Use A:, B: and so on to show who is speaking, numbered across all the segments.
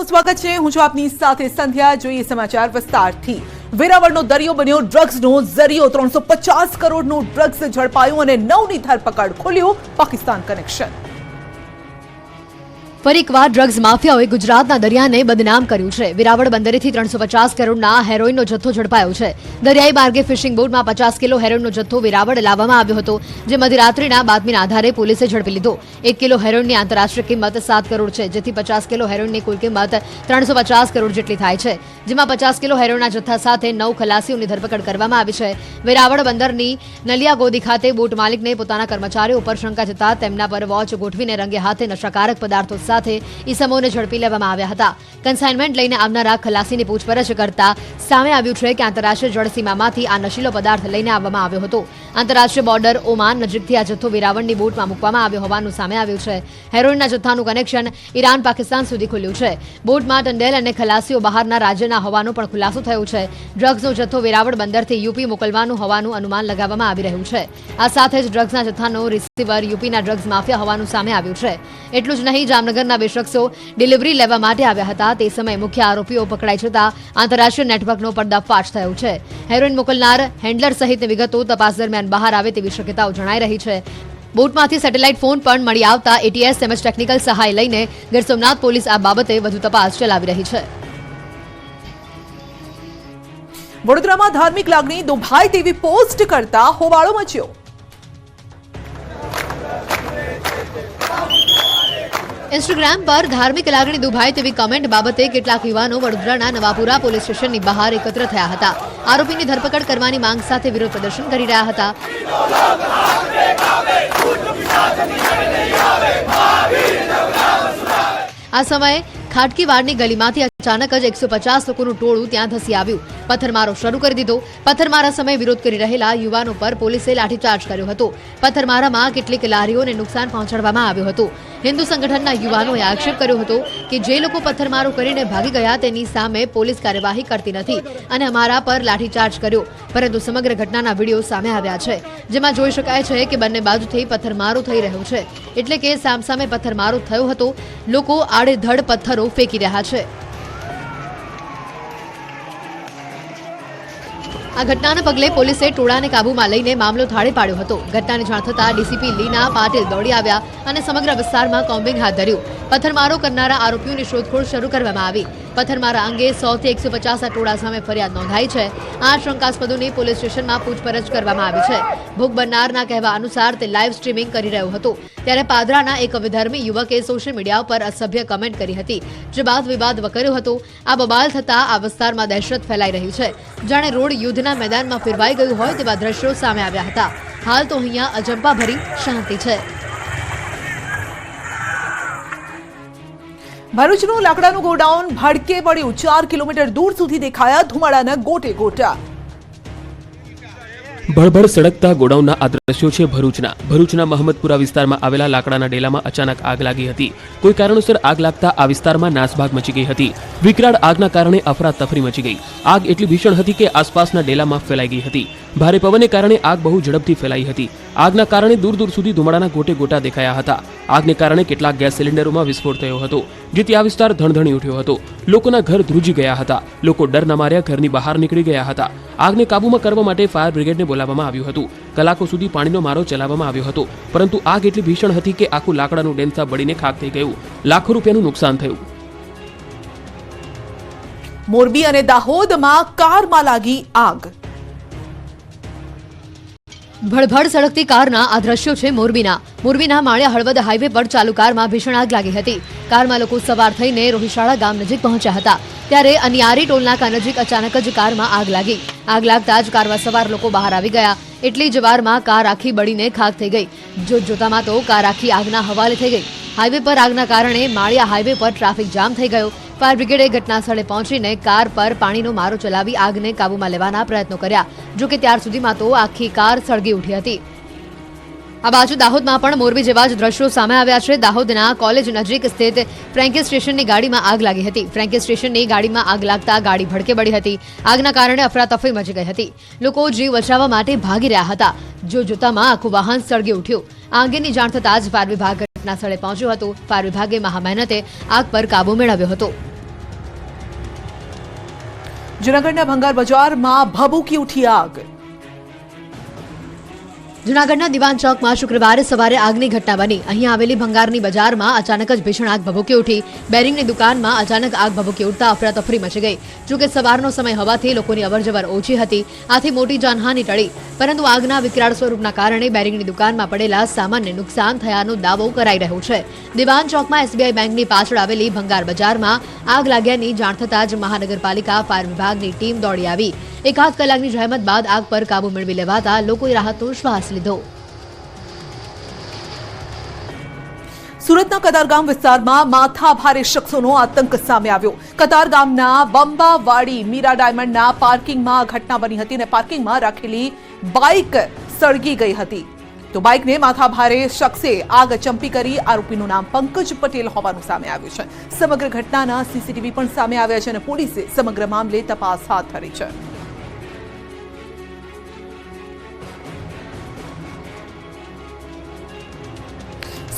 A: સ્વાગત છે. હું છું આપની સાથે સંધ્યા. જોઈએ સમાચાર વિસ્તારથી. વેરાવળનો દરિયો બન્યો ડ્રગ્સનો ઝરિયો. 350 કરોડનું ડ્રગ્સ ઝડપાયું અને 9ની ધરપકડ. ખુલ્યું પાકિસ્તાન કનેક્શન.
B: ફરી એકવાર ડ્રગ્સ માફિયાઓએ ગુજરાતના દરિયાને બદનામ કર્યું છે. વેરાવળ બંદરેથી 350 કરોડના હેરોઇનનો જથ્થો ઝડપાયો છે. દરિયાઈ માર્ગે ફિશિંગ બોટમાં 50 કિલો હેરોઇનનો જથ્થો વેરાવળ લાવવામાં આવ્યો હતો, જે મધરાત્રિના બાતમીના આધારે પોલીસે ઝડપી લીધો. 1 કિલો હેરોઇનની આંતરરાષ્ટ્રીય કિંમત 7 કરોડ છે, જેથી 50 કિલો હેરોઇનની કુલ કિંમત 350 કરોડ જેટલી થાય છે, જેમાં 50 કિલો હેરોઇનના જથ્થા સાથે 9 ખલાસીઓની ધરપકડ કરવામાં આવી છે. વેરાવળ બંદરની નલિયા ગોદી ખાતે બોટ માલિકને પોતાના કર્મચારીઓ ઉપર શંકા જતા તેમના પર વોચ ગોઠવીને રંગે હાથે નશાકારક પદાર્થો સાથે ઈસમોને ઝડપી લેવામાં આવ્યા હતા. કન્સાઇનમેન્ટ લઈને આવનારા ખલાસીની પૂછપરછ કરતા સામે આવ્યું છે કે આંતરરાષ્ટ્રીય જળસીમામાંથી આ નશીલો પદાર્થ લઈને આવવામાં આવ્યો હતો. આંતરરાષ્ટ્રીય બોર્ડર ઓમાન નજીકથી આ જથ્થો વેરાવળની બોટમાં મૂકવામાં આવ્યો હોવાનું સામે આવ્યું છે. હેરોઇનના જથ્થાનું કનેક્શન ઈરાન પાકિસ્તાન સુધી ખુલ્યું છે. બોટમાં ટંડેલ અને ખલાસીઓ બહારના રાજ્યના હોવાનો પણ ખુલાસો થયો છે. ડ્રગ્સનો જથ્થો વેરાવળ બંદરથી યુપી મોકલવાનું હોવાનું અનુમાન લગાવવામાં આવી રહ્યું છે. આ સાથે જ ડ્રગ્સના જથ્થાનો રિસીવર યુપીના ડ્રગ્સ માફિયા હોવાનું સામે આવ્યું છે. એટલું જ નહીં, જામનગરના બે શખ્સો ડિલિવરી લેવા માટે આવ્યા હતા. તે સમયે મુખ્ય આરોપીઓ પકડાઈ જતા આંતરરાષ્ટ્રીય નેટવર્કનો પર્દાફાશ થયો છે. હેરોઇન મોકલનાર હેન્ડલર સહિતની વિગતો તપાસ દરમિયાન બહાર આવે તેવી શક્યતાઓ જણાઈ રહી છે. બોટમાંથી સેટેલાઇટ ફોન પણ મળી આવતા એટીએસ તેમજ ટેકનિકલ સહાય લઈને ગીર સોમનાથ પોલીસ આ બાબતે વધુ તપાસ ચલાવી રહી છે.
A: વડોદરામાં ધાર્મિક લાગણી દુભાય તેવી પોસ્ટ કરતા હોબાળો મચ્યો.
B: ઇન્સ્ટાગ્રામ પર ધાર્મિક લાગણી દુભાય તેવી કમેન્ટ બાબતે કેટલાક યુવાનો વડોદરાના નવાપુરા પોલીસ સ્ટેશનની બહાર એકત્ર થયા હતા. આરોપીની ધરપકડ કરવાની માંગ સાથે વિરોધ પ્રદર્શન કરી રહ્યા હતા. આ સમયે ખાટકીવાડની ગલીમાંથી અચાનક જ 150 લોકોનું ટોળું ત્યાં ધસી આવ્યું. પથ્થરમારો શરૂ કરી દીધો. પથ્થરમારા સમયે વિરોધ કરી રહેલા યુવાનો પર પોલીસે લાઠીચાર્જ કર્યો હતો. પથ્થરમારામાં કેટલીક લારીઓને નુકસાન પહોંચાડવામાં આવ્યું હતું. હિન્દુ સંગઠનના યુવાનોએ આક્ષેપ કર્યો હતો કે જે લોકો પથ્થરમારો કરીને ભાગી ગયા તેની સામે પોલીસ કાર્યવાહી કરતી નથી અને અમારા પર લાઠીચાર્જ કર્યો. પરંતુ સમગ્ર ઘટનાના વિડીયો સામે આવ્યા છે, જેમાં જોઈ શકાય છે કે બંને બાજુથી પથ્થરમારો થઈ રહ્યો છે. એટલે કે સામસામે પથ્થરમારો થયો હતો. લોકો આડેધડ પથ્થરો ફેંકી રહ્યા છે. આ ઘટનાના પગલે પોલીસે ટોળાને કાબૂમાં લઈને મામલો થાળે પાડ્યો હતો. ઘટનાની જાણ થતાં ડીસીપી લીના પાટીલ દોડી આવ્યા અને સમગ્ર વિસ્તારમાં કોમ્બિંગ હાથ ધર્યું. પથ્થરમારો કરનારા આરોપીઓની શોધખોળ શરૂ કરવામાં આવી. પથ્થરમારા અંગે 100 થી 150 ટોળા સામે ફરિયાદ નોંધાઈ છે. આ શંકાસ્પદોની પોલીસ સ્ટેશનમાં પૂછપરછ કરવામાં આવી છે. ભોગ બનનારના કહેવા અનુસાર તે લાઈવ સ્ટ્રીમિંગ કરી રહ્યો હતો, ત્યારે પાદરાના એક વિધર્મી યુવકે સોશિયલ મીડિયા પર અસભ્ય કમેન્ટ કરી હતી, જે બાદ વિવાદ વકર્યો હતો. આ બબાલ થતાં આ વિસ્તારમાં દહેશત ફેલાઈ રહી છે. જાણે રોડ યુદ્ધના મેદાનમાં ફેરવાઈ ગયું હોય તેવા દ્રશ્યો સામે આવ્યા હતા. હાલ તો અહીંયા અજંપાભરી શાંતિ છે.
A: ભરૂચનું લાકડાનું ગોડાઉન ભડકે પડ્યું. 4 કિલોમીટર દૂર સુધી દેખાયા ધુમાડાના ગોટે ગોટા.
C: ભળભળ સળગતા ગોડાઉનના આ દ્રશ્યો છે ભરૂચના મહમદપુરા વિસ્તારમાં આવેલા લાકડાના ડેલામાં અચાનક આગ લાગી હતી. કોઈ કારણોસર આગ લાગતા આ વિસ્તારમાં નાસભાગ મચી ગઈ હતી. વિકરાળ આગના કારણે અફરાતફરી મચી ગઈ. આગ એટલી ભીષણ હતી કે આસપાસના ડેલામાં ફેલાઈ ગઈ હતી. ભારે પવનને કારણે આગ બહુ ઝડપથી ફેલાઈ હતી. આગના કારણે દૂર દૂર સુધી ધુમાડાના ગોટે ગોટા દેખાયા હતા. આગને કારણે કેટલાક ગેસ સિલિન્ડરોમાં વિસ્ફોટ થયો હતો, જેથી આ વિસ્તાર ધણધણી ઉઠ્યો હતો. લોકોના ઘર ધ્રુજી ગયા હતા. લોકો ડરના માર્યા ઘરની બહાર નીકળી ગયા હતા. આગને કાબૂમાં કરવા માટે ફાયર બ્રિગેડને બોલાવવામાં આવ્યું હતું. કલાકો સુધી પાણીનો મારો ચલાવવામાં આવ્યો હતો, પરંતુ આગ એટલી ભીષણ હતી કે આખું લાકડાનું ડેન્સા બળીને ખાક થઈ ગયું. લાખો રૂપિયાનું નુકસાન થયું.
A: મોરબી અને દાહોદમાં કારમાં લાગી આગ.
B: ભડભડ સળગતી કારના આ દ્રશ્યો છે મોરબીના માળિયા હળવદ હાઈવે પર ચાલુ કારમાં ભીષણ આગ લાગી હતી. કારમાં લોકો સવાર થઈને રોહિશાળા ગામ નજીક પહોંચ્યા હતા, ત્યારે અનિયારી ટોલનાકા નજીક અચાનક જ કારમાં આગ લાગી. આગ લાગતા જ કારમાં સવાર લોકો બહાર આવી ગયા. એટલી જ વારમાં કાર આખી બળીને ખાક થઈ ગઈ. જોતજોતામાં તો કાર આખી આગના હવાલે થઈ ગઈ. હાઈવે પર આગના કારણે માળિયા હાઈવે પર ટ્રાફિક જામ થઈ ગયો. ફાયર બ્રિગેડે ઘટના સ્થળે પહોંચીને કાર પર પાણીનો મારો ચલાવી આગને કાબૂમાં લેવાના પ્રયત્નો કર્યા. જોકે ત્યાર સુધીમાં તો આખી કાર સળગી ઉઠી હતી. આ બાજુ દાહોદમાં પણ મોરબી જેવા જ દ્રશ્યો સામે આવ્યા છે. દાહોદના કોલેજ નજીક સ્થિત ફ્રેન્કી સ્ટેશનની ગાડીમાં આગ લાગી હતી. ફ્રેન્કી સ્ટેશનની ગાડીમાં આગ લાગતા ગાડી ભડકે પડી હતી. આગના કારણે અફરાતફરી મચી ગઈ હતી. લોકો જીવ બચાવવા માટે ભાગી રહ્યા હતા. જોતજોતામાં આખું વાહન સળગી ઉઠ્યું. આ અંગેની જાણ થતાં જ ફાયર વિભાગ ઘટના સ્થળે પહોંચ્યું હતું. ફાયર વિભાગે મહામહેનતે આગ પર કાબુ મેળવ્યો હતો.
A: જૂનાગઢના ભંગાર બજારમાં ભભૂકી ઉઠી આગ.
B: જૂનાગઢના દિવાન ચોકમાં શુક્રવારે સવારે આગની ઘટના બની. અહીં આવેલી ભંગારની બજારમાં અચાનક જ ભીષણ આગ ભભૂકી ઉઠી. બેરિંગની દુકાનમાં અચાનક આગ ભભૂકી ઉઠતા અફરાતફરી મચી ગઈ. જોકે સવારનો સમય હોવાથી લોકોની અવરજવર ઓછી હતી, આથી મોટી જાનહાનિ ટળી. પરંતુ આગના વિકરાળ સ્વરૂપના કારણે બેરિંગની દુકાનમાં પડેલા સામાનને નુકસાન થયાનો દાવો કરાઈ રહ્યો છે. દિવાન ચોકમાં SBI બેંકની પાછળ આવેલી ભંગાર બજારમાં આગ લાગ્યાની જાણ થતાં જ મહાનગરપાલિકા ફાયર વિભાગની ટીમ દોડી આવી. એકાદ કલાકની જહેમત બાદ આગ પર કાબુ મેળવી લેવાતા લોકોએ રાહતનો શ્વાસ લીધો.
A: સુરતના કતારગામ વિસ્તારમાં માથાભારે શખ્સોનો આતંક સામે આવ્યો. કતારગામના બંબાવાડી મીરા ડાયમંડના પાર્કિંગમાં આ ઘટના બની હતી અને પાર્કિંગમાં રાખેલી બાઇક સળગી ગઈ હતી. તો બાઇકને માથાભારે શખ્સે આગ ચંપી કરી. આરોપીનું નામ પંકજ પટેલ હોવાનું સામે આવ્યું છે. સમગ્ર ઘટનાના CCTV પણ સામે આવ્યા છે અને પોલીસે સમગ્ર મામલે તપાસ હાથ ધરી છે.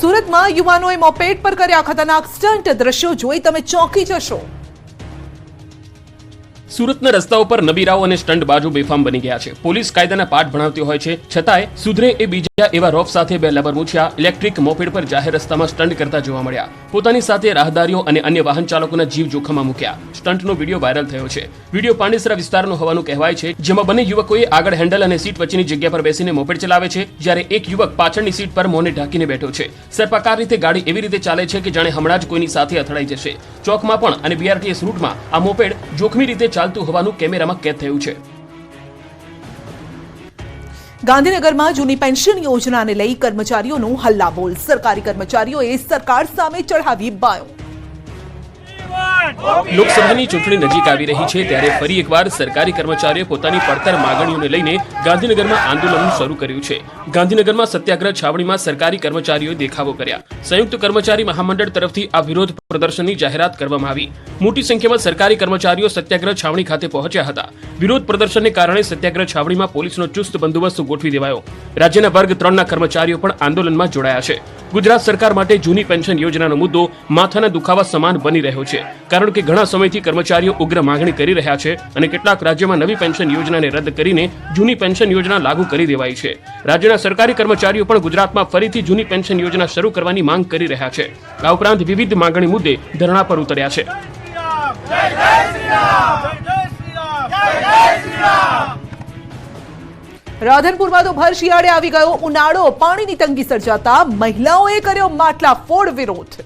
A: સુરતમાં યુવાનોએ મોપેડ પર કર્યા ખતરનાક સ્ટન્ટ. દ્રશ્યો જોઈ તમે ચોંકી જશો.
C: સુરતના રસ્તાઓ પર નબીરાઓ અને સ્ટંટબાજો બેફામ બની ગયા છે. પોલીસ કાયદાના પાઠ ભણાવતી હોય છે, છતાંય સુધરે એ બીજા એવા રોફ સાથે બે લબરમૂછિયા ઇલેક્ટ્રિક મોપેડ પર જાહેર રસ્તામાં સ્ટન્ટ કરતા જોવા મળ્યા. પોતાની સાથે રાહદારીઓ અને અન્ય વાહન ચાલકોના જીવ જોખમમાં મૂક્યા. સ્ટન્ટનો વિડીયો વાયરલ થયો છે. વિડીયો પાંડેસરા વિસ્તારનો હોવાનું કહેવાય છે, જેમાં બંને યુવકોએ આગળ હેન્ડલ અને સીટ વચ્ચેની જગ્યા પર બેસીને મોપેડ ચલાવે છે, જ્યારે એક યુવક પાછળની સીટ પર મોંને ઢાંકીને બેઠો છે. સર્પાકાર રીતે ગાડી એવી રીતે ચાલે છે કે જાણે હમણાં જ કોઈની સાથે અથડાઈ જશે. ચોકમાં પણ અને BRTS રૂટમાં આ મોપેડ જોખમી રીતે ચાલતું હોવાનું કેમેરામાં કેદ થયું છે.
A: ગાંધીનગરમાં જૂની પેન્શન યોજનાને લઈ કર્મચારીઓનું હલ્લાબોલ. સરકારી કર્મચારીઓએ સરકાર સામે ચઢાવી બાયો.
C: લોકસભાની ચૂંટણી નજીક આવી રહી છે ત્યારે ફરી એકવાર સરકારી કર્મચારીઓએ પોતાની પડતર માંગણીઓને લઈને ગાંધીનગરમાં આંદોલન શરૂ કર્યું છે. ગાંધીનગરમાં સત્યાગ્રહ છાવણીમાં સરકારી કર્મચારીઓએ દેખાવો કર્યા. સંયુક્ત કર્મચારી મહામંડળ તરફથી આ વિરોધ પ્રદર્શનની જાહેરાત કરવામાં આવી. મોટી સંખ્યામાં સરકારી કર્મચારીઓ સત્યાગ્રહ છાવણી ખાતે પહોંચ્યા હતા. વિરોધ પ્રદર્શનને કારણે સત્યાગ્રહ છાવણીમાં પોલીસનો ચુસ્ત બંદોબસ્ત ગોઠવી દેવાયો. રાજ્યના વર્ગ 3ના કર્મચારીઓ પણ આંદોલનમાં જોડાયા છે. ગુજરાત સરકાર માટે જૂની પેન્શન યોજનાનો મુદ્દો માથાના દુખાવા સમાન બની રહ્યો છે, કારણ કે ઘણા સમયથી કર્મચારીઓ ઉગ્ર માંગણી કરી રહ્યા છે અને કેટલાક રાજ્યોમાં નવી પેન્શન યોજનાને રદ કરીને જૂની પેન્શન યોજના લાગુ કરી દેવાઈ છે. રાજ્યના સરકારી કર્મચારીઓ પણ ગુજરાતમાં ફરીથી જૂની પેન્શન યોજના શરૂ કરવાની માંગ કરી રહ્યા છે. આ ઉપરાંત વિવિધ માંગણી મુદ્દે ધરણા પર ઉતર્યા છે.
A: રાધનપુરમાં તો ભર શિયાળે આવી ગયો ઉનાળો. પાણીની તંગી સર્જાતા મહિલાઓએ કર્યો માટલા ફોડ વિરોધ.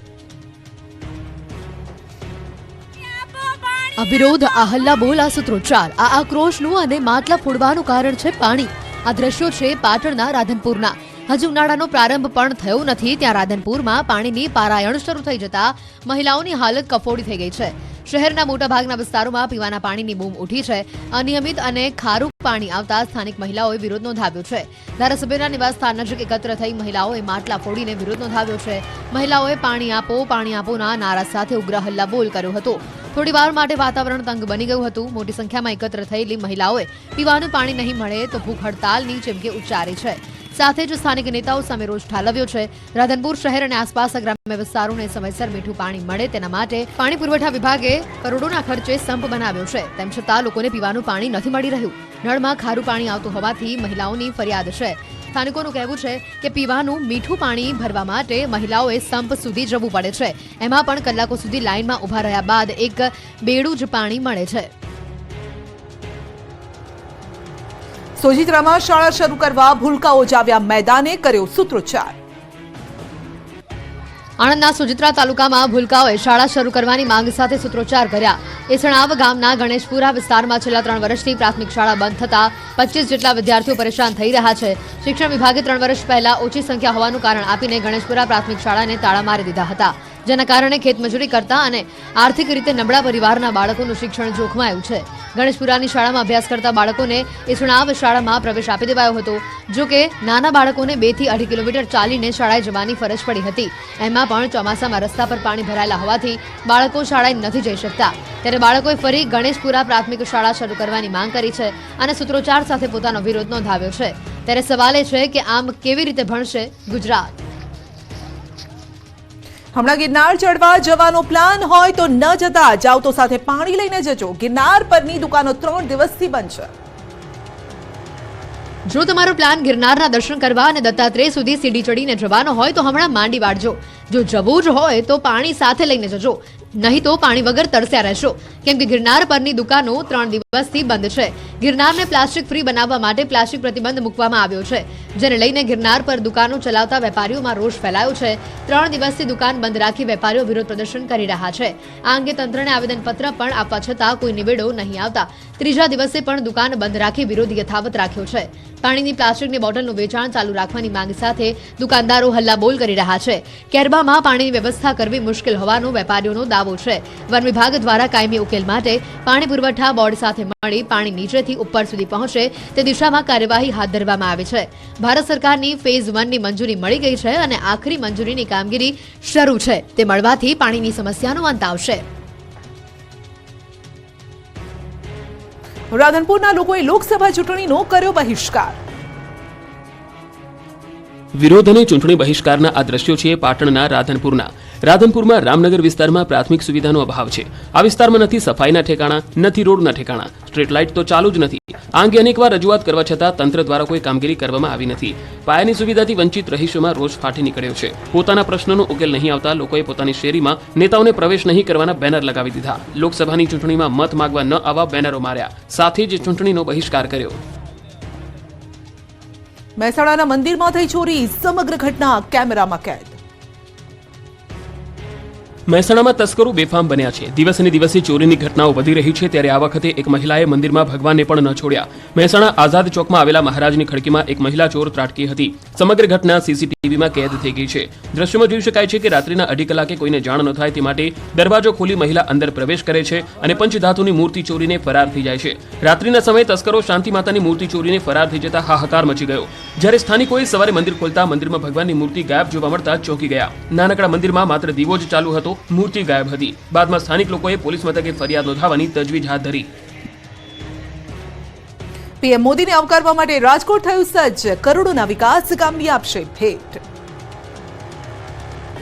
B: આ વિરોધ, આ હલ્લાબોલ, આ સૂત્રોચ્ચાર, આ આક્રોશનું અને માટલા ફોડવાનું કારણ છે પાણી. આ દ્રશ્યો છે પાટણના રાધનપુરના. હજુ ઉનાળાનો પ્રારંભ પણ થયો નથી ત્યાં રાધનપુરમાં પાણીની પારાયણ શરૂ થઈ જતા મહિલાઓની હાલત કફોડી થઈ ગઈ છે. શહેરના મોટાભાગના વિસ્તારોમાં પીવાના પાણીની બૂમ ઉઠી છે. અનિયમિત અને ખારું પાણી આવતા સ્થાનિક મહિલાઓએ વિરોધ નોંધાવ્યો છે. ધારાસભ્યના નિવાસસ્થાન નજીક એકત્ર થઈ મહિલાઓએ માટલા ફોડીને વિરોધ નોંધાવ્યો છે. મહિલાઓએ પાણી આપોના નારા સાથે ઉગ્ર હલ્લાબોલ કર્યો હતો. થોડીવાર માટે વાતાવરણ તંગ બની ગયું હતું. મોટી સંખ્યામાં એકત્ર થયેલી મહિલાઓએ પીવાનું પાણી નહીં મળે તો ભૂખ હડતાલની ચીમકી ઉચ્ચારી છે. સાથે જ સ્થાનિક નેતાઓ સામે રોષ ઠાલવ્યો છે. રાધનપુર શહેર અને આસપાસના ગ્રામ્ય વિસ્તારોને સમયસર મીઠું પાણી મળે તેના માટે પાણી પુરવઠા વિભાગે કરોડોના ખર્ચે સંપ બનાવ્યો છે. તેમ છતાં લોકોને પીવાનું પાણી નથી મળી રહ્યું. નળમાં ખારું પાણી આવતું હોવાથી મહિલાઓની ફરિયાદ છે. સ્થાનિકોનું કહેવું છે કે પીવાનું મીઠું પાણી ભરવા માટે મહિલાઓએ સંપ સુધી જવું પડે છે. એમાં પણ કલાકો સુધી લાઇનમાં ઊભા રહ્યા બાદ એક બેડું જ પાણી મળે છે.
A: સોજિત્રામાં શાળા શરૂ કરવા ભૂલકાઓ જાવ્યા મેદાને, કર્યો સૂત્રોચ્ચાર.
B: આણંદના સોજિત્રા તાલુકામાં ભૂલકાઓએ શાળા શરૂ કરવાની માંગ સાથે સૂત્રોચ્ચાર કર્યા. એસણાવ ગામના ગણેશપુરા વિસ્તારમાં છેલ્લા 3 વર્ષથી પ્રાથમિક શાળા બંધ થતા 25 જેટલા વિદ્યાર્થીઓ પરેશાન થઈ રહ્યા છે. શિક્ષણ વિભાગે 3 વર્ષ પહેલા ઓછી સંખ્યા હોવાનું કારણ આપીને ગણેશપુરા પ્રાથમિક શાળાને તાળા મારી દીધા હતા, જેના કારણે ખેતમજૂરી કરતા અને આર્થિક રીતે નબળા પરિવારના બાળકોનું શિક્ષણ જોખમાયું છે. ગણેશપુરાની શાળામાં અભ્યાસ કરતા બાળકોને એસણાવ શાળામાં પ્રવેશ આપી દેવાયો હતો. જો કે નાના બાળકોને 2 થી 2.5 કિલોમીટર ચાલીને શાળાએ જવાની ફરજ પડી હતી. એમાં પણ ચોમાસામાં રસ્તા પર પાણી ભરાયેલા હોવાથી બાળકો શાળાએ નથી જઈ શકતા. ત્યારે બાળકોએ ફરી ગણેશપુરા પ્રાથમિક શાળા શરૂ કરવાની માંગ કરી છે અને સૂત્રોચ્ચાર સાથે પોતાનો વિરોધ નોંધાવ્યો છે. ત્યારે સવાલ એ છે કે આમ કેવી રીતે ભણશે ગુજરાત?
A: હમણાં ગિરનાર ચડવા જવાનો પ્લાન હોય તો ન જતા જાવ તો સાથે પાણી લઈને જજો. ગિરનાર પરની દુકાનો 3 દિવસથી બંધ છે.
B: જો તમારો પ્લાન ગિરનારના દર્શન કરવા અને દત્તાત્રેય સુધી સીડી ચડીને જવાનો હોય તો હમણાં માંડી વાળજો. જો જવું જ હોય તો પાણી સાથે લઈને જજો, નહીં તો પાણી વગર તરસ્યા રહેશો, કેમ કે ગિરનાર પરની દુકાનો 3 દિવસથી બંધ છે. ગિરનારને પ્લાસ્ટિક ફ્રી બનાવવા માટે પ્લાસ્ટિક પ્રતિબંધ મૂકવામાં આવ્યો છે, જેને લઈને ગિરનાર પર દુકાનો ચલાવતા વેપારીઓમાં રોષ ફેલાયો છે. 3 દિવસથી દુકાન બંધ રાખી વેપારીઓ વિરોધ પ્રદર્શન કરી રહ્યા છે. આ અંગે તંત્રને આવેદનપત્ર પણ આપવા છતાં કોઈ નિવેડો નહીં આવતા ત્રીજા દિવસે પણ દુકાન બંધ રાખી વિરોધ યથાવત રાખ્યો છે. પાણીની પ્લાસ્ટિકની બોટલનું વેચાણ ચાલુ રાખવાની માંગ સાથે દુકાનદારો હલ્લાબોલ કરી રહ્યા છે. કેરબામાં પાણીની વ્યવસ્થા કરવી મુશ્કેલ હોવાનો વેપારીઓનો દાવો છે. વન વિભાગ દ્વારા કાયમી ઉકેલ માટે પાણી પુરવઠા બોર્ડ સાથે મળી પાણી નીચેથી ઉપર સુધી પહોંચે તે દિશામાં કાર્યવાહી હાથ ધરવામાં આવી છે. ભારત સરકારની ફેઝ 1ની મંજૂરી મળી ગઈ છે અને આખરી મંજૂરીની કામગીરી શરૂ છે. તે મળવાથી પાણીની સમસ્યાનો અંત આવશે.
A: રાધનપુરના લોકોએ લોકસભા ચૂંટણીનો કર્યો બહિષ્કાર.
C: વિરોધ અને ચૂંટણી બહિષ્કારના આ દ્રશ્યો છે પાટણના રાધનપુરમાં રામનગર વિસ્તારમાં પ્રાથમિક સુવિધાનો અભાવ છે. આ વિસ્તારમાં નથી સફાઈના ઠેકાણા, નથી રોડના ઠેકાણા, સ્ટ્રીટ લાઇટ તો ચાલુ જ નથી. આ અંગે અનેકવાર રજૂઆત કરવા છતાં તંત્ર દ્વારા કોઈ કામગીરી કરવામાં આવી નથી. પાયાની સુવિધાથી વંચિત રહીશોમાં રોષ ફાટી નીકળ્યો છે. પોતાના પ્રશ્નોનો ઉકેલ નહીં આવતા લોકોએ પોતાની શેરીમાં નેતાઓને પ્રવેશ નહીં કરવાના બેનર લગાવી દીધા. લોકસભાની ચૂંટણીમાં મત માંગવા ન આવવા બેનરો માર્યા, સાથે જ ચૂંટણીનો બહિષ્કાર કર્યો.
A: મહેસાણાના મંદિરમાં થઈ ચોરી, સમગ્ર ઘટના કેમેરામાં કેદ.
C: મહેસાણામાં તસ્કરો બેફામ બન્યા છે. દિવસે દિવસે ચોરીની ઘટનાઓ વધી રહી છે, ત્યારે આ વખતે એક મહિલાએ મંદિરમાં ભગવાનને પણ ન છોડ્યા. મહેસાણા આઝાદ ચોકમાં આવેલા મહારાજની ખડકીમાં એક મહિલા ચોર ત્રાટકી હતી. સમગ્ર ઘટના સીસીટીવીમાં કેદ થઈ ગઈ છે. દ્રશ્યમાં જોઈ શકાય છે કે રાત્રિના 2:30 કલાકે કોઈને જાણ ન થાય તે માટે દરવાજો ખોલી મહિલા અંદર પ્રવેશ કરે છે અને પંચધાતુની મૂર્તિ ચોરીને ફરાર થઈ જાય છે. રાત્રિના સમયે તસ્કરો શાંતિ માતાની મૂર્તિ ચોરીને ફરાર થઈ જતા હાહાકાર મચી ગયો. જ્યારે સ્થાનિકોએ સવારે મંદિર ખોલતા મંદિરમાં ભગવાનની મૂર્તિ ગાયબ જોવા મળતા ચોંકી ગયા. નાનકડા મંદિરમાં માત્ર દીવો જ ચાલુ હતો, મૂર્તિ ગાયબ હતી. બાદમાં સ્થાનિક લોકોએ પોલીસ મથકે ફરિયાદ નોંધાવવાની તજવીજ હાથ ધરી.
A: પીએમ મોદીને આવકારવા માટે રાજકોટ થયું સજ્જ, કરોડોના વિકાસ કામની આપશે ભેટ.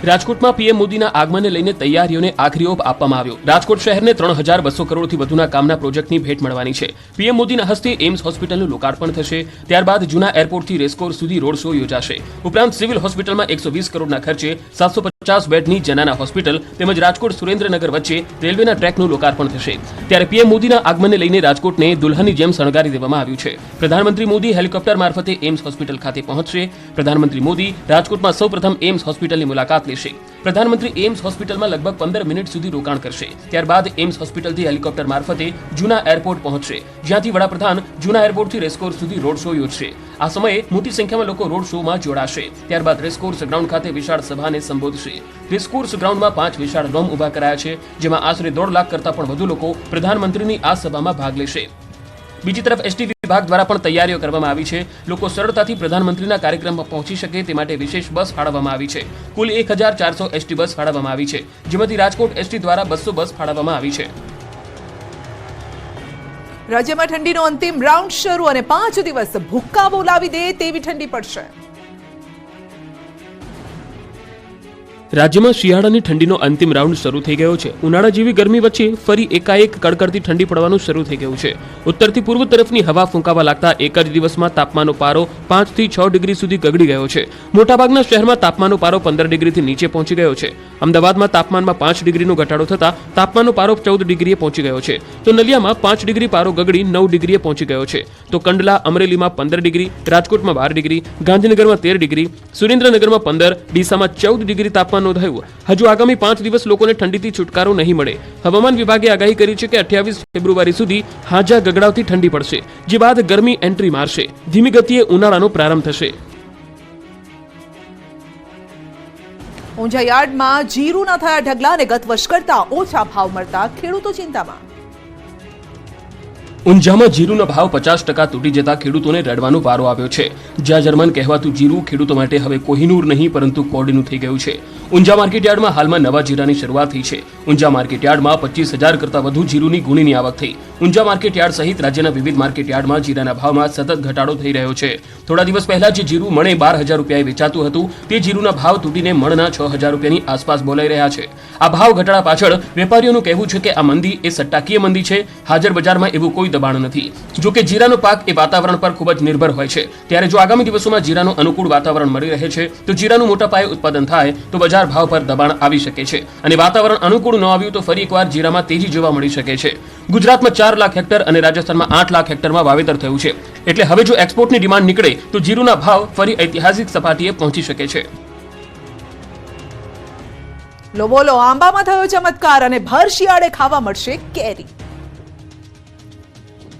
C: રાજકોટમાં પીએમ મોદીના આગમનને લઈને તૈયારીઓને આખરી ઓપ આપવામાં આવ્યો. રાજકોટ શહેરને 3200 કરોડથી વધુના કામના પ્રોજેક્ટની ભેટ મળવાની છે. પીએમ મોદીના હસ્તે એમ્સ હોસ્પિટલનું લોકાર્પણ થશે. ત્યારબાદ જૂના એરપોર્ટથી રેસકોર્સ સુધી રોડ શો યોજાશે. ઉપરાંત સિવિલ હોસ્પિટલમાં 120 કરોડના ખર્ચે 750 બેડની જનાના હોસ્પિટલ તેમજ રાજકોટ સુરેન્દ્રનગર વચ્ચે રેલવેના ટ્રેકનું લોકાર્પણ થશે. ત્યારે પીએમ મોદીના આગમનને લઈને રાજકોટને દુલ્હનની જેમ શણગારી દેવામાં આવ્યું છે. પ્રધાનમંત્રી મોદી હેલિકોપ્ટર મારફતે એમ્સ હોસ્પિટલ ખાતે પહોંચશે. પ્રધાનમંત્રી મોદી રાજકોટમાં સૌપ્રથમ એમ્સ હોસ્પિટલની મુલાકાત લેશે. પ્રધાનમંત્રી એમ્સ હોસ્પિટલમાં લગભગ 15 મિનિટ સુધી રોકાણ કરશે. ત્યારબાદ એમ્સ હોસ્પિટલથી હેલિકોપ્ટર મારફતે જૂના એરપોર્ટ પહોંચશે, જ્યાંથી વડાપ્રધાન જૂના એરપોર્ટથી રેસકોર્સ સુધી રોડ શો યોજશે. આ સમયે મોટી સંખ્યામાં લોકો રોડ શોમાં જોડાશે. ત્યારબાદ રેસકોર્સ ગ્રાઉન્ડ ખાતે વિશાળ સભાને સંબોધશે. રેસકોર્સ ગ્રાઉન્ડમાં 5 વિશાળ ડોમ ઊભા કરાયા છે, જેમાં આશરે 1.5 લાખ કરતાં પણ વધુ લોકો પ્રધાનમંત્રીની આ સભામાં ભાગ લેશે. બીજી તરફ એસટી વિભાગ દ્વારા પણ તૈયારીઓ કરવામાં આવી છે. લોકો સરળતાથી પ્રધાનમંત્રીના કાર્યક્રમમાં પહોંચી શકે તે માટે વિશેષ બસ ફાળવવામાં આવી છે. કુલ 1400 એસટી બસ ફાળવવામાં આવી છે, જેમાંથી રાજકોટ એસટી દ્વારા 200 બસ ફાળવવામાં આવી છે.
A: રાજ્યમાં ઠંડીનો અંતિમ રાઉન્ડ શરૂ અને 5 દિવસ ભૂક્કા બોલાવી દે તેવી ઠંડી પડશે.
C: રાજ્યમાં શિયાળાની ઠંડીનો અંતિમ રાઉન્ડ શરૂ થઈ ગયો છે. ઉનાળા જેવી ગરમી વચ્ચે ફરી એકાએક કડકડતી ઠંડી પડવાનું શરૂ થઈ ગયું છે. ઉત્તરથી પૂર્વ તરફની હવા ફૂંકાવા લાગતા એક જ દિવસમાં તાપમાનનો પારો 5 થી 6 ડિગ્રી સુધી ગગડી ગયો છે. મોટાભાગના શહેરમાં તાપમાનનો પારો 15 ડિગ્રીથી નીચે પહોંચી ગયો છે. અમદાવાદમાં તાપમાનમાં 5 ડિગ્રીનો ઘટાડો થતા તાપમાનનો પારો 14 ડિગ્રીએ પહોંચી ગયો છે. તો નલિયામાં 5 ડિગ્રી પારો ગગડી 9 ડિગ્રીએ પહોંચી ગયો છે. તો કંડલા, અમરેલીમાં 15 ડિગ્રી, રાજકોટમાં 12 ડિગ્રી, ગાંધીનગરમાં 13 ડિગ્રી, સુરેન્દ્રનગરમાં 15, ડીસામાં 14 ડિગ્રી તાપમાન નોંધાયું. હજુ આગામી 5 દિવસ લોકોને ઠંડીથી છુટકારો નહીં મળે. હવામાન વિભાગે આગાહી કરી છે કે 28 ફેબ્રુઆરી સુધી હાજા ગગડાવતી ઠંડી પડશે, જે બાદ ગરમી એન્ટ્રી મારશે. ધીમી ગતિએ ઉનાળાનો પ્રારંભ થશે.
A: ઊંઝા યાર્ડમાં જીરુના થયા ઢગલા અને ગત વર્ષ કરતા ઓછા ભાવ મળતા ખેડૂતો ચિંતામાં.
C: ઊંઝામાં જીરુનો ભાવ 50% તૂટી જતા ખેડૂતોને રડવાનો વારો આવ્યો છે. જ્યાં જર્મન કહેવાતું જીરું ખેડૂતો માટે હવે કોહિનૂર નહીં પરંતુ કોડીનું થઈ ગયું છે. ઊંઝા માર્કેટયાર્ડમાં હાલમાં નવા જીરાની શરૂઆત થઈ છે। ઊંઝા માર્કેટયાર્ડમાં 25,000 કરતાં વધુ જીરુની ગુણીની આવક થઈ। ઊંઝા માર્કેટયાર્ડ સહિત રાજ્યના વિવિધ માર્કેટયાર્ડમાં જીરાના ભાવમાં સતત ઘટાડો થઈ રહ્યો છે। થોડા દિવસ પહેલા જે જીરું મણે 12,000 રૂપિયાએ વેચાતું હતું તે જીરુના ભાવ તૂટીને મણના 6,000 રૂપિયાની આસપાસ બોલાઈ રહ્યા છે। આ ભાવ ઘટાડા પાછળ વેપારીઓનું કહેવું છે કે આ મંદી એ સટ્ટાકીય મંદી છે, હાજર બજારમાં એવું કોઈ દબાણ નથી। જો કે જીરાનો પાક એ વાતાવરણ પર ખૂબ જ નિર્ભર હોય છે, ત્યારે જો આગામી દિવસોમાં જીરાનું અનુકૂળ વાતાવરણ મળી રહે છે તો જીરાનું મોટા પાયે ઉત્પાદન થાય તો બજાર ભાવ પર દબાણ આવી શકે છે અને વાતાવરણ અનુકૂળ ન આવ્યું તો ફરી એકવાર જીરામાં તેજી જોવા મળી શકે છે। ગુજરાતમાં 4 લાખ હેક્ટર અને રાજસ્થાનમાં 8 લાખ હેક્ટરમાં વાવેતર થયું છે, એટલે હવે જો એક્સપોર્ટની ડિમાન્ડ નીકળે તો જીરુના ભાવ ફરી ઐતિહાસિક સપાટીએ પહોંચી શકે છે।
A: લો બોલો, આંબામાં થયો ચમત્કાર અને ભર શિયાળે ખાવા મળશે કેરી।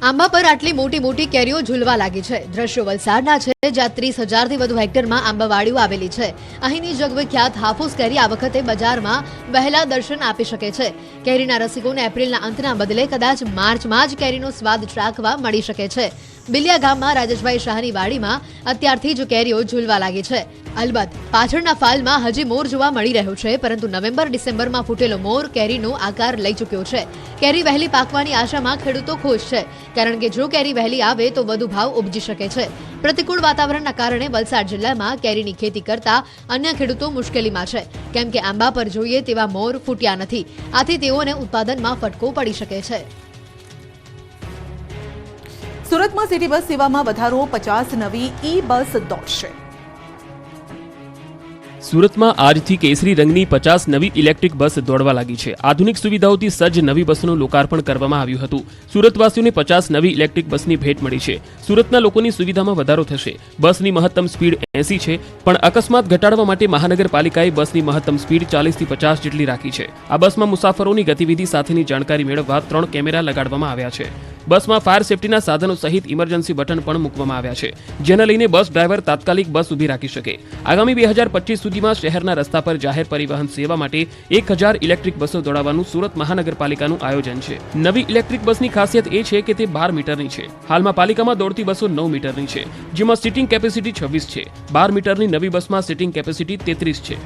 B: આંબા પર આટલી મોટી મોટી કેરીઓ ઝૂલવા લાગી છે। દ્રશ્યો વલસાડના છે, જ્યાં 30,000થી વધુ હેક્ટરમાં આંબાવાડીઓ આવેલી છે। અહીંની જગવિખ્યાત હાફૂસ કેરી આ વખતે બજારમાં વહેલા દર્શન આપી શકે છે। કેરીના રસિકોને એપ્રિલના અંતના બદલે કદાચ માર્ચમાં જ કેરીનો સ્વાદ ચાખવા મળી શકે છે। બિલિયા ગામમાં રાજેશભાઈ શાહની વાડીમાં અત્યારથી જ કેરીઓ ઝૂલવા લાગી છે। અલબત્ત પાછળના ફાલમાં હજી મોર જોવા મળી રહ્યો છે, પરંતુ નવેમ્બર-ડિસેમ્બરમાં ફૂટેલો મોર કેરીનો આકાર લઈ ચૂક્યો છે। કેરી વહેલી પાકવાની આશામાં ખેડૂતો ખુશ છે, કારણ કે જો કેરી વહેલી આવે તો વધુ ભાવ ઉપજી શકે છે। પ્રતિકૂળ વાતાવરણના કારણે વલસાડ જિલ્લામાં કેરીની ખેતી કરતા અન્ય ખેડૂતો મુશ્કેલીમાં છે, કેમ કે આંબા પર જોઈએ તેવા મોર ફૂટ્યા નથી। આથી તેઓને ઉત્પાદનમાં ફટકો પડી શકે છે।
A: સુરતમાં સિટી બસ સેવામાં વધારો, 50 નવી ઈ બસ દોડશે।
C: સુરતમાં આજથી કેસરી રંગની 50 નવી ઇલેક્ટ્રિક બસ દોડવા લાગી છે। આધુનિક સુવિધાઓથી સજ્જ નવી બસનું લોકાર્પણ કરવામાં આવ્યું હતું। સુરતવાસીઓને 50 નવી ઇલેક્ટ્રિક બસની ભેટ મળી છે। સુરતના લોકોની સુવિધામાં વધારો થશે। બસની મહત્તમ સ્પીડ 80 છે, પણ અકસ્માત ઘટાડવા માટે મહાનગરપાલિકાએ બસની મહત્તમ સ્પીડ 40થી 50 જેટલી રાખી છે। આ બસમાં મુસાફરોની ગતિવિધિ સાથેની જાણકારી મેળવવા 3 કેમેરા લગાડવામાં આવ્યા છે। બસમાં ફાયર સેફટીના સાધનો સહિત ઇમરજન્સી બટન પણ મૂકવામાં આવ્યા છે, જેને લઈને બસ ડ્રાઈવર તાત્કાલિક બસ ઊભી રાખી શકે। આગામી 2025 સુધીમાં શહેરના રસ્તા પર જાહેર પરિવહન સેવા માટે 1000 ઇલેક્ટ્રિક બસો દોડાવવાનું સુરત મહાનગરપાલિકાનું આયોજન છે। નવી ઇલેક્ટ્રિક બસની ખાસિયત એ છે કે તે 12 મીટરની છે। હાલમાં પાલિકામાં દોડતી બસો 9 મીટરની છે, જેમાં સીટિંગ કેપેસિટી 26 છે। 12 મીટરની નવી બસમાં સીટિંગ કેપેસિટી 33 છે।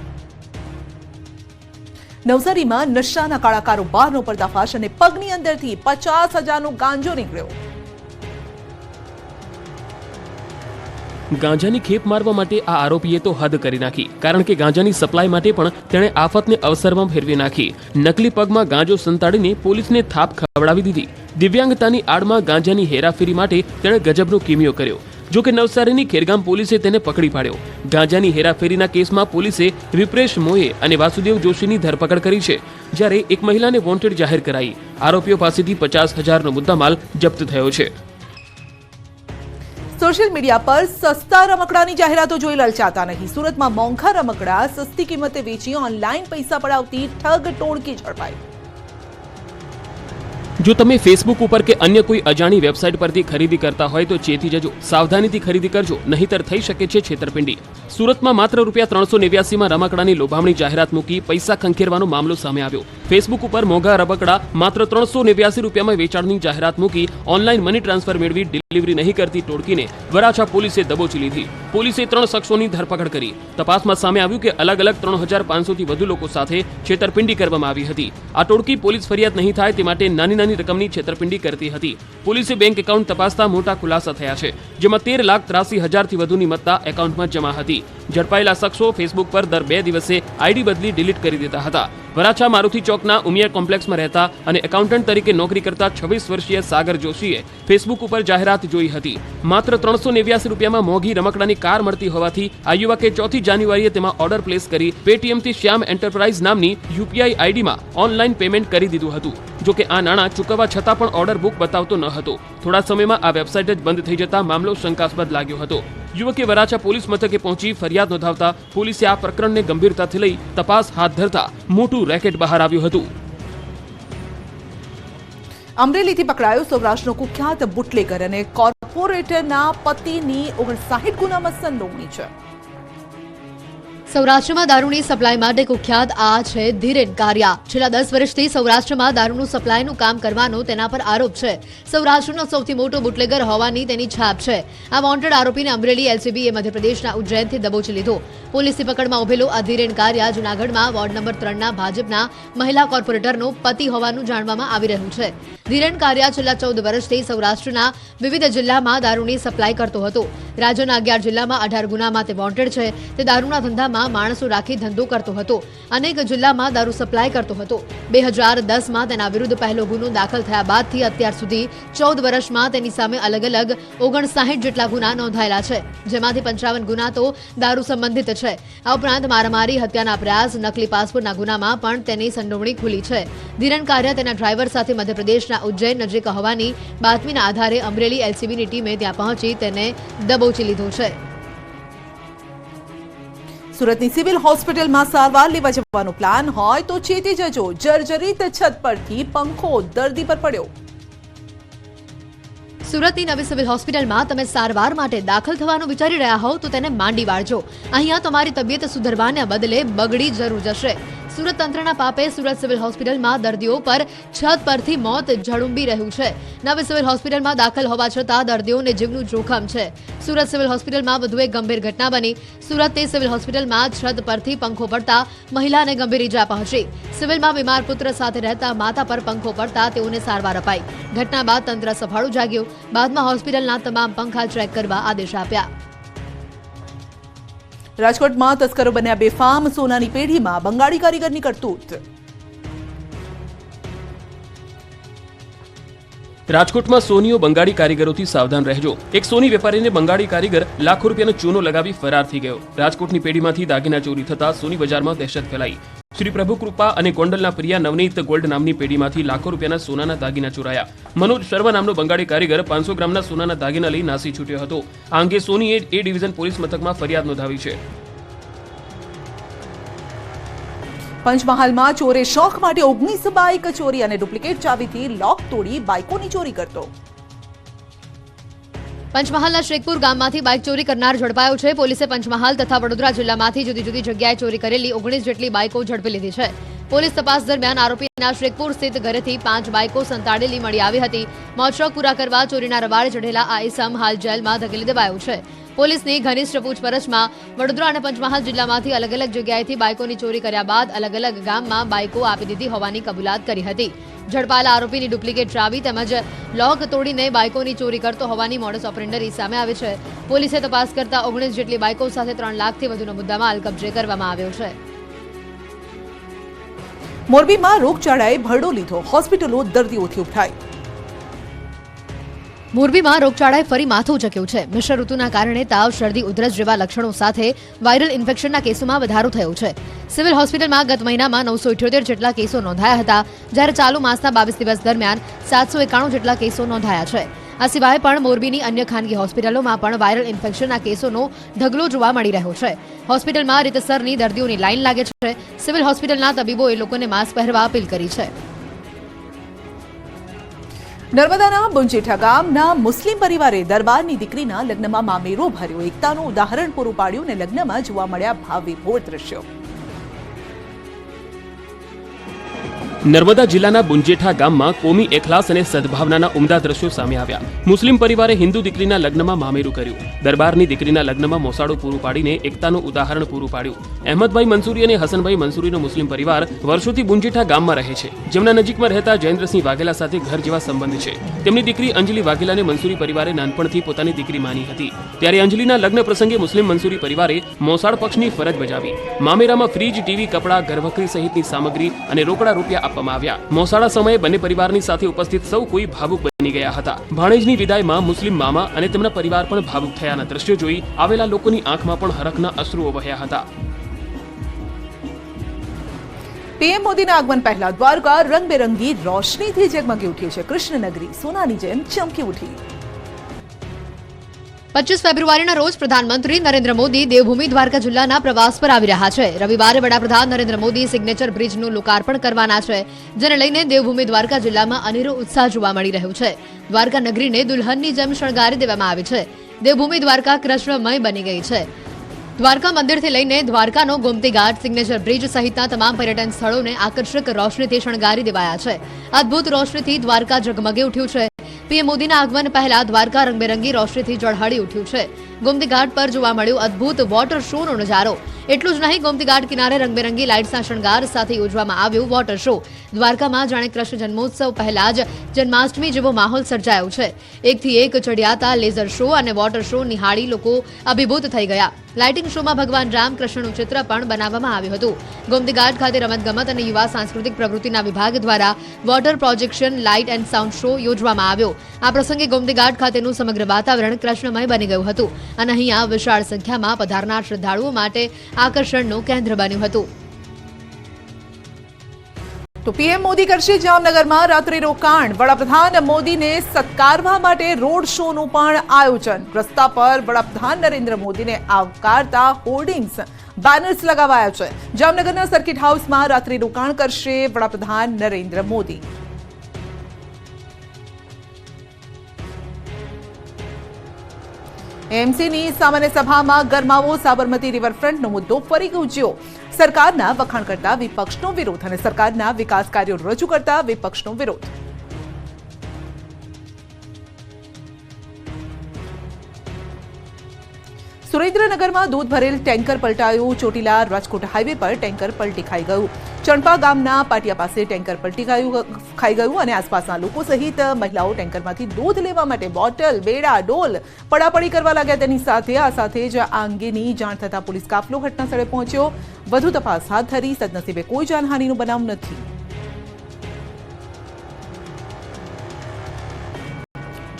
A: નવસારીમાં નશાના કાળા કારોબારનો પર્દાફાશ અને પગની અંદરથી 50,000નો ગાંજો નીકળ્યો।
C: ગાંજાની ખેપ મારવા માટે આ આરોપીએ તો હદ કરી નાખી, કારણ કે ગાંજાની સપ્લાય માટે પણ તેણે આફતને અવસરમાં ફેરવી નાખી। નકલી પગમાં ગાંજો સંતાડીને પોલીસને થાપ ખવડાવી દીધી। દિવ્યાંગતાની આડમાં ગાંજાની હેરાફેરી માટે તેણે ગજબનો કિમિયો કર્યો। જો કે નવસારીની ખેરગામ પોલીસે તેને પકડી પાડ્યો। ગાંજાની હેરાફેરીના કેસમાં પોલીસે વિપ્રેશ મોએ અને વાસુદેવ જોશીની ધરપકડ કરી છે, જ્યારે એક મહિલાને વોન્ટેડ જાહેર કરાઈ। આરોપીઓ પાસેથી 50,000નો મુદ્દામાલ જપ્ત થયો છે।
A: સોશિયલ મીડિયા પર સસ્તા રમકડાની જાહેરાતો જોઈ લલચાતા નહીં। સુરતમાં મોંઘા રમકડા સસ્તી કિંમતે વેચી ઓનલાઈન પૈસા પડાવતી ઠગ ટોળકી ઝડપાઈ।
C: જો તમે ફેસબુક ઉપર કે અન્ય કોઈ અજાણી વેબસાઇટ પરથી ખરીદી કરતા હોય તો ચેતી જજો, સાવધાનીથી ખરીદી કરજો, નહીંતર થઈ શકે છે છેતરપિંડી। સુરતમાં માત્ર ₹389માં રમકડાની લોભામણી જાહેરાત મૂકી પૈસા ખંખેરવાનો મામલો સામે આવ્યો। ફેસબુક ઉપર મોંઘા રમકડા માત્ર ₹389 વેચાણની જાહેરાત મૂકી ઓનલાઈન મની ટ્રાન્સફર મેળવી ડિલિવરી નહીં કરતી ટોળકીને વરાછા પોલીસે દબોચી લીધી। પોલીસે 3 શખ્સોની ધરપકડ કરી। તપાસમાં સામે આવ્યું કે અલગ અલગ 3,500થી વધુ લોકો સાથે છેતરપિંડી કરવામાં આવી હતી। આ ટોળકી પોલીસ ફરિયાદ નહીં થાય તે માટે નાની રકમની છેતરપિંડી કરતી હતી। પોલીસે બેંક એકાઉન્ટ તપાસતા મોટા ખુલાસા થયા છે, જેમાં 13,83,000થી વધુની મત્તા એકાઉન્ટમાં જમા હતી। ઝડપાયેલા શખ્સો ફેસબુક પર દર 2 દિવસે આઈડી બદલી ડિલીટ કરી દેતા હતા। વરાછા મારુતિ ચોકના ઉમિયા કોમ્પ્લેક્સમાં રહેતા અને એકાઉન્ટન્ટ તરીકે નોકરી કરતા 26 વર્ષીય સાગર જોશીએ ફેસબુક ઉપર જાહેરાત જોઈ હતી। માત્ર ₹389માં મોંઘી રમકડાની કાર મળતી હોવાથી આ યુવકે 4 જાન્યુઆરીએ તેમાં ઓર્ડર પ્લેસ કરી પેટીએમથી શ્યામ એન્ટરપ્રાઇઝ નામની યુપીઆઈ આઈડીમાં ઓનલાઈન પેમેન્ટ કરી દીધું હતું। જો કે આ નાણાં ચૂકવવા છતાં પણ ઓર્ડર બુક બતાવતો ન હતો। થોડા સમયમાં આ વેબસાઇટ જ બંધ થઈ જતા મામલો શંકાસ્પદ લાગ્યો હતો। યુવકે વરાછા પોલીસ મથકે પહોંચી ફરિયાદ નોંધાવતા પોલીસે આ પ્રકરણને ગંભીરતાથી લઈ તપાસ હાથ ધરતા મોટું રેકેટ બહાર આવ્યું હતું।
A: અમરેલીથી પકડાયો સૌરાષ્ટ્રનો કુખ્યાત બુટલેગર અને કોર્પોરેટરના પતિની 59 ગુનામાં સંડોવણી છે।
B: સૌરાષ્ટ્રમાં દારૂની સપ્લાય માટે કુખ્યાત આ છે ધીરેન કારિયા. છેલ્લા 10 વર્ષથી સૌરાષ્ટ્રમાં દારૂનું સપ્લાયનું કામ કરવાનો તેના પર આરોપ છે. સૌરાષ્ટ્રનો સૌથી મોટો બુટલેગર હોવાની તેની છાપ છે. આ વોન્ટેડ આરોપીને અમરેલી એલસીબીએ મધ્યપ્રદેશના ઉજ્જૈનથી દબોચી લીધો. પોલીસની પકડમાં ઉભેલો આ ધીરેન કારિયા જૂનાગઢમાં વોર્ડ નંબર 3ના ભાજપના મહિલા કોર્પોરેટરનો પતિ હોવાનું જાણવામાં આવી રહ્યું છે. ધીરેન કારિયા છેલ્લા 14 વર્ષથી સૌરાષ્ટ્રના વિવિધ જિલ્લામાં દારૂની સપ્લાય કરતો હતો. રાજ્યના 11 જિલ્લામાં 18 ગુનામાં તે વોન્ટેડ છે. તે દારૂના ધંધામાં માણસો રાખી ધંધો કરતો હતો. અનેક જિલ્લામાં દારૂ સપ્લાય કરતો હતો. 2010માં તેના વિરુદ્ધ પહેલો ગુનો દાખલ થયા બાદથી અત્યાર સુધી 14 વર્ષમાં તેની સામે અલગ અલગ 59 જેટલા ગુના નોંધાયેલા છે, જેમાંથી 55 ગુના તો દારૂ સંબંધિત છે. આ ઉપરાંત મારામારી, હત્યાના પ્રયાસ, નકલી પાસપોર્ટના ગુનામાં પણ તેની સંડોવણી ખુલી છે. ધીરેન કારિયા તેના ડ્રાઈવર સાથે મધ્યપ્રદેશના ઉજ્જૈન નજીક હોવાની બાતમીના આધારે અમરેલી એલસીબીની ટીમે ત્યાં પહોંચી તેને દબોચી લીધો છે.
A: સુરતની સિવિલ હોસ્પિટલમાં સારવાર લેવા જવાનો પ્લાન હોય તો ચેતી જજો. જર્જરિત છત પરથી પંખો દર્દી પર પડ્યો.
B: સુરતની નવી સિવિલ હોસ્પિટલમાં તમે સારવાર માટે દાખલ થવાનું વિચારી રહ્યા હોવ તો તેને માંડી વાળજો. અહીંયા તમારી તબિયત સુધરવાને બદલે બગડી જરૂર જશે. સુરત તંત્રના પાપે સુરત સિવિલ હોસ્પિટલમાં દર્દીઓ પર છત પરથી મોત ઝડુંબી રહ્યું છે. નવી સિવિલ હોસ્પિટલમાં દાખલ હોવા છતાં દર્દીઓને જીવનું જોખમ છે. સુરત સિવિલ હોસ્પિટલમાં વધુ એક ગંભીર ઘટના બની. સુરતની સિવિલ હોસ્પિટલમાં છત પરથી પંખો પડતા મહિલાને ગંભીર ઈજા પહોંચી. સિવિલમાં બીમાર પુત્ર સાથે રહેતા માતા પર પંખો પડતા તેઓને સારવાર અપાઈ. ઘટના બાદ તંત્ર સફાળું જાગ્યું. બાદમાં હોસ્પિટલના તમામ પંખા ચેક કરવા આદેશ આપ્યા.
A: રાજકોટમાં તસ્કરો બન્યા બેફામ. સોનાની પેઢીમાં બંગાળી કારીગરની કરતૂત.
C: રાજકોટમાં સોનીઓ બંગાળી કારીગરોથી સાવધાન રહેજો. એક સોની વેપારીને બંગાળી કારીગર લાખો રૂપિયાનો ચૂનો લગાવી ફરાર થઈ ગયો. રાજકોટની પેઢીમાંથી દાગીના ચોરી થતા સોની બજારમાં દહેશત ફેલાઈ. શ્રી પ્રભુ કૃપા અને ગોંડલના પ્રિયા નવનીત ગોલ્ડ નામની પેઢીમાંથી લાખો રૂપિયાના સોનાના દાગીના ચોરાયા. મનોજ શર્મા નામનો બંગાળી કારીગર 500 ગ્રામના સોનાના દાગીના લઈ નાસી છૂટ્યો હતો. આ અંગે સોનીએ એ ડિવિઝન પોલીસ મથકમાં ફરિયાદ નોંધાવી છે.
A: પંચમહાલમાં ચોરે શોખ માટે 19 બાઇક ચોરી અને ડુપ્લિકેટ ચાવીથી લોક તોડી બાઇકોની ચોરી કરતો.
B: પંચમહાલના શેખપુર ગામમાંથી બાઇક ચોરી કરનાર ઝડપાયો છે. પોલીસે પંચમહાલ તથા વડોદરા જિલ્લામાંથી જુદી જુદી જગ્યાએ ચોરી કરેલી 19 જેટલી બાઇકો ઝડપી લીધી છે. પોલીસ તપાસ દરમિયાન આરોપીના શેખપુર સ્થિત ઘરેથી 5 બાઇકો સંતાડેલી મળી આવી હતી. મોજશોખ પૂરા કરવા ચોરીના રવાડે ચઢેલા આ ઇસમ હાલ જેલમાં ધકેલી દેવાયો છે. પોલીસની ઘનિષ્ઠ પૂછપરછમાં વડોદરા અને પંચમહાલ જિલ્લામાંથી અલગ અલગ જગ્યાએથી બાઇકોની ચોરી કર્યા બાદ અલગ અલગ ગામમાં બાઇકો આપી દીધી હોવાની કબૂલાત કરી હતી. ઝડપાયેલા આરોપીની ડુપ્લિકેટ ચાવી તેમજ લોક તોડીને બાઇકોની ચોરી કરતો હોવાની મોડસ ઓપરેન્ડરી સામે આવી છે. પોલીસે તપાસ કરતા 19 જેટલી બાઇકો સાથે 3 લાખથી વધુનો મુદ્દામાલ કબજે કરવામાં આવ્યો છે.
A: મોરબીમાં રોગચાળાએ ભરડો લીધો. હોસ્પિટલો દર્દીઓથી ઉભરાઈ.
B: મોરબીમાં રોગચાળાએ ફરી માથું ઉચક્યું છે. મિશ્ર ઋતુના કારણે તાવ, શરદી, ઉધરસ જેવા લક્ષણો સાથે વાયરલ ઇન્ફેક્શનના કેસોમાં વધારો થયો છે. સિવિલ હોસ્પિટલમાં ગત મહિનામાં 978 જેટલા કેસો નોંધાયા હતા, જ્યારે ચાલુ માસના 22 દિવસ દરમિયાન 791 જેટલા કેસો નોંધાયા છે. આ સિવાય પણ મોરબીની અન્ય ખાનગી હોસ્પિટલોમાં પણ વાયરલ ઇન્ફેક્શનના કેસોનો ઢગલો જોવા મળી રહ્યો છે. હોસ્પિટલમાં રીતસરની દર્દીઓની લાઈન લાગે છે. સિવિલ હોસ્પિટલના તબીબોએ લોકોને માસ્ક પહેરવા અપીલ કરી છે.
A: નર્મદાના બુંજેઠા ગામના મુસ્લિમ પરિવારે દરબારની દીકરીના લગ્નમાં મામેરો ભર્યો. એકતાનું ઉદાહરણ પૂરું પાડ્યું અને લગ્નમાં જોવા મળ્યા ભાવવિભોર દ્રશ્યો.
C: નર્મદા જિલ્લાના બુંજેઠા ગામમાં કોમી એખલાસ અને સદભાવનાના ઉમદા દ્રશ્યો સામે આવ્યા. મુસ્લિમ પરિવારે હિન્દુ દીકરીના લગ્નમાં મામેરું કર્યું. દરબારની દીકરીના લગ્નમાં મોસાળો પૂરું પાડીને એકતાનું ઉદાહરણ પૂરું પાડ્યું. અહેમદભાઈ મંસૂરી અને હસનભાઈ મંસૂરીનો મુસ્લિમ પરિવાર વર્ષોથી બુંજેઠા ગામમાં રહે છે, જેમના નજીકમાં રહેતા જયેન્દ્રસિંહ વાઘેલા સાથે ઘર જેવા સંબંધ છે. તેમની દીકરી અંજલિ વાઘેલાને મંસૂરી પરિવારે નાનપણથી પોતાની દીકરી માની હતી. ત્યારે અંજલિના લગ્ન પ્રસંગે મુસ્લિમ મંસૂરી પરિવારે મોસાળ પક્ષની ફરજ બજાવી. મામેરામાં ફ્રીજ, ટીવી, કપડાં, ઘરવખરી સહિતની સામગ્રી અને રોકડા રૂપિયા આપવામાં આવ્યા. મોસાળા સમયે બંને પરિવારની સાથે ઉપસ્થિત સૌ કોઈ ભાવુક બની ગયા હતા. ભાણેજની વિદાયમાં મુસ્લિમ મામા અને તેમના પરિવાર પણ ભાવુક થયાના દ્રશ્યો જોઈ આવેલા લોકોની આંખમાં પણ હરખના અશ્રુઓ વહ્યા હતા.
A: પીએમ મોદીના આગમન પહેલા દ્વારકા રંગબેરંગી રોશનીથી ઝગમગી ઉઠી છે. કૃષ્ણનગરી સોનાની જેમ ચમકી ઉઠી.
B: 25 ફેબ્રુઆરીના રોજ પ્રધાનમંત્રી નરેન્દ્ર મોદી દેવભૂમિ દ્વારકા જિલ્લાના પ્રવાસ પર આવી રહ્યા છે. રવિવારે વડાપ્રધાન નરેન્દ્ર મોદી સિગ્નેચર બ્રિજનું લોકાર્પણ કરવાના છે, જેને લઈને દેવભૂમિ દ્વારકા જિલ્લામાં અનેરો ઉત્સાહ જોવા મળી રહ્યો છે. દ્વારકા નગરીને દુલ્હનની જેમ શણગારી દેવામાં આવી છે. દેવભૂમિ દ્વારકા કૃષ્ણમય બની ગઈ છે. દ્વારકા મંદિરથી લઈને દ્વારકાનો ગોમતી ઘાટ, સિગ્નેચર બ્રિજ સહિતના તમામ પર્યટન સ્થળોને આકર્ષક રોશનીથી શણગારી દેવાયા છે. અદ્ભુત રોશનીથી દ્વારકા ઝગમગી ઉઠ્યું છે. પીએમ મોદીના આગમન પહેલા દ્વારકા રંગબેરંગી રોશનીથી ઝળહળી ઉઠ્યું છે. ગોમતી ઘાટ પર જોવા મળ્યો અદ્ભુત વોટર શોનો નજારો. એટલું જ નહીં, ગોમતી ઘાટ કિનારે રંગબેરંગી લાઇટ્સના શણગાર સાથે યોજવામાં આવ્યો વોટર શો. દ્વારકામાં જાણે કૃષ્ણ જન્મોત્સવ પહેલા જ જન્માષ્ટમી જેવો માહોલ સર્જાયો છે. એકથી એક ચડિયાતા લેઝર શો અને વોટર શો નિહાળી લોકો અભિભૂત થઈ ગયા. લાઇટિંગ શોમાં ભગવાન રામ કૃષ્ણનું ચિત્ર પણ બનાવવામાં આવ્યું હતું. ગોમતી ઘાટ ખાતે રમતગમત અને યુવા સાંસ્કૃતિક પ્રવૃત્તિના વિભાગ દ્વારા water projection, light and sound show યોજવામાં આવ્યો. આ પ્રસંગે ગોમતી ઘાટ ખાતેનું સમગ્ર વાતાવરણ કૃષ્ણમય બની ગયું હતું અને અહીંયા વિશાળ સંખ્યામાં પધારનાર શ્રદ્ધાળુઓ માટે આકર્ષણનું કેન્દ્ર બન્યું હતું.
A: તો પીએમ મોદી કરશે જામનગરમાં રાત્રિ રોકાણ. વડાપ્રધાન મોદીને સત્કારવા માટે રોડ શોનું પણ આયોજન. રસ્તા પર વડાપ્રધાન નરેન્દ્ર મોદીને આવકારતા હોર્ડિંગ્સ, બેનર્સ લગાવાયા છે. જામનગરના સર્કિટ હાઉસમાં રાત્રિ રોકાણ કરશે વડાપ્રધાન નરેન્દ્ર મોદી. એમસીની સામાન્ય સભામાં ગરમાવો. સાબરમતી રિવરફ્રન્ટનો મુદ્દો ફરી ગુંજ્યો. સરકારના વખાણ કરતા વિપક્ષનો વિરોધ અને સરકારના વિકાસ કાર્યો રજૂ કરતા વિપક્ષનો વિરોધ. સુરેન્દ્રનગરમાં દૂધ ભરેલ ટેન્કર પલટાયું. ચોટીલા રાજકોટ હાઈવે પર ટેન્કર પલટી ખાઈ ગયું. ચણપા ગામના પાટિયા પાસે ટેન્કર પલટી ખાઈ ગયું અને આસપાસના લોકો સહિત મહિલાઓ ટેન્કરમાંથી દૂધ લેવા માટે બોટલ, બેડા, ડોલ પડાપડી કરવા લાગ્યા. તેની સાથે જ આ અંગેની જાણ થતા પોલીસ કાફલો ઘટના સ્થળે પહોંચ્યો. વધુ તપાસ હાથ ધરી. સદનસીબે કોઈ જાનહાનિનો બનાવ નથી.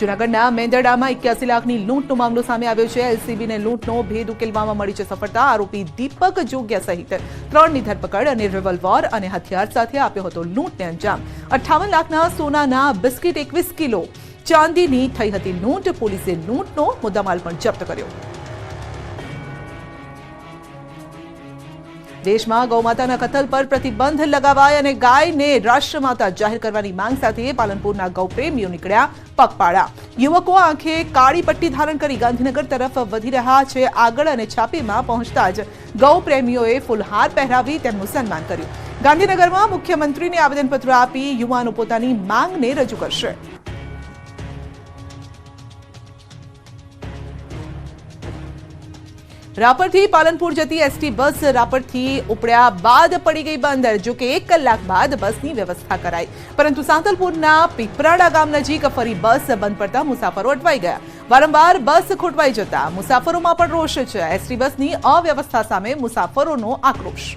A: જૂનાગઢના મેંદરડામાં 81 લાખની લૂંટનો મામલો સામે આવ્યો છે. એલસીબીને લૂંટનો ભેદ ઉકેલવામાં મળી છે સફળતા. આરોપી દીપક જોગ્યા સહિત 3ની ધરપકડ અને રિવોલ્વર અને હથિયાર સાથે આપ્યો હતો લૂંટને અંજામ. 58 લાખના સોનાના બિસ્કિટ, 21 કિલો ચાંદીની થઈ હતી લૂંટ. પોલીસે લૂંટનો મુદ્દામાલ પણ જપ્ત કર્યો. દેશમાં ગૌમાતાના કતલ પર પ્રતિબંધ લગાવાય અને ગાયને રાષ્ટ્રમાતા જાહેર કરવાની માંગ સાથે પાલનપુરના ગૌપ્રેમીઓ નીકળ્યા પગપાળા. યુવકો આંખે કાળી પટ્ટી ધારણ કરી ગાંધીનગર તરફ વધી રહ્યા છે. આગળ અને છાપીમાં પહોંચતા જ ગૌપ્રેમીઓએ ફૂલહાર પહેરાવી તેમનું સન્માન કર્યું. ગાંધીનગરમાં મુખ્યમંત્રીને આવેદનપત્ર આપી યુવાનો પોતાની માંગને રજૂ કરશે. રાપરથી પાલનપુર જતી એસટી બસ રાપરથી ઉપડ્યા બાદ પડી ગઈ બંધ. જો કે 1 કલાક બાદ બસની વ્યવસ્થા કરાઈ, પરંતુ સાંતલપુરના પીપરાડા ગામ નજીક ફરી બસ બંધ પડતા મુસાફરો અટવાઈ ગયા. વારંવાર બસ ખોટવાઈ જતા મુસાફરોમાં પણ રોષ છે. એસટી બસની અવ્યવસ્થા સામે મુસાફરોનો આક્રોશ.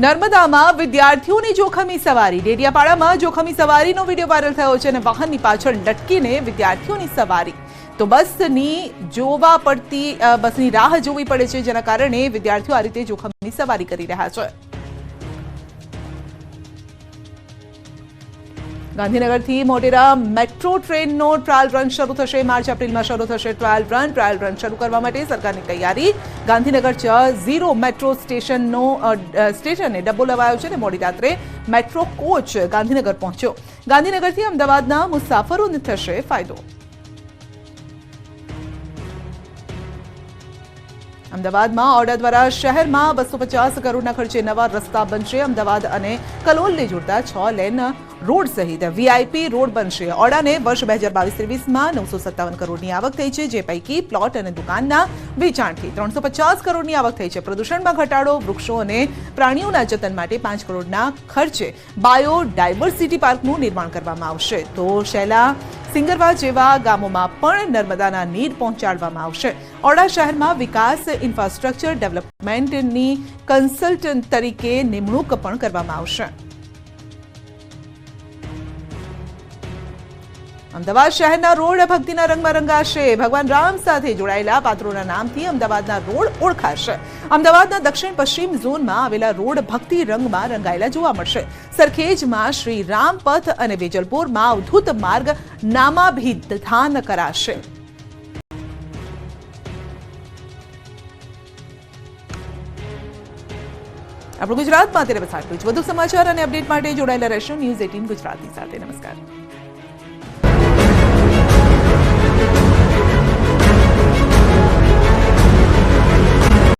A: નર્મદામાં વિદ્યાર્થીઓની જોખમી સવારી. ડેડિયાપાડામાં જોખમી સવારીનો વિડીયો વાયરલ થયો છે અને વાહનની પાછળ લટકીને વિદ્યાર્થીઓની સવારી. તો બસની રાહ જોવી પડે છે, જેના કારણે વિદ્યાર્થીઓ આ રીતે જોખમી સવારી કરી રહ્યા છે. ગાંધીનગરથી મોટેરા મેટ્રો ટ્રેનનો ટ્રાયલ રન શરૂ થશે. માર્ચ એપ્રિલમાં શરૂ થશે ટ્રાયલ રન શરૂ કરવા માટે સરકારની તૈયારી. ગાંધીનગર 0 મેટ્રો સ્ટેશને ડબ્બો લવાયો છે અને મોડી રાત્રે મેટ્રો કોચ ગાંધીનગર પહોંચ્યો. ગાંધીનગરથી અમદાવાદના મુસાફરોને થશે ફાયદો. અમદાવાદમાં ઓડા દ્વારા શહેરમાં 250 કરોડના ખર્ચે નવા રસ્તા બનશે. અમદાવાદ અને કલોલને જોડતા 6 લેન રોડ સહિત વીઆઈપી રોડ બનશે. ઓડાને વર્ષ 2022-23માં 957 કરોડની આવક થઈ છે, જે પૈકી પ્લોટ અને દુકાનના વેચાણથી 350 કરોડની આવક થઈ છે. પ્રદૂષણમાં ઘટાડો, વૃક્ષો અને પ્રાણીઓના જતન માટે 5 કરોડના ખર્ચે બાયોડાયવર્સિટી પાર્કનું નિર્માણ કરવામાં આવશે. તો શેલા, સિંગરવા જેવા ગામોમાં પણ નર્મદાના નીર પહોંચાડવામાં આવશે. ઓડા શહેરમાં વિકાસ ઇન્ફ્રાસ્ટ્રક્ચર ડેવલપમેન્ટની કન્સલ્ટન્ટ તરીકે નિમણૂક પણ કરવામાં આવશે. અમદાવાદ શહેરના રોડ ભક્તિના રંગમાં રંગાશે. ભગવાન રામ સાથે જોડાયેલા પાત્રોના નામથી અમદાવાદના રોડ ઓળખાશે. અમદાવાદના દક્ષિણ પશ્ચિમ ઝોનમાં આવેલા રોડ ભક્તિ રંગમાં રંગાયેલા જોવા મળશે. સરખેજમાં શ્રી રામ પથ અને વેજલપુરમાં અવધૂત માર્ગ નામાભિધાન કરાશે. આપણું ગુજરાતમાં અત્યારે બસ આટલું જ. વધુ સમાચાર અને અપડેટ માટે જોડાયેલા રહેશો ન્યૂઝ 18 ગુજરાતી સાથે. નમસ્કાર.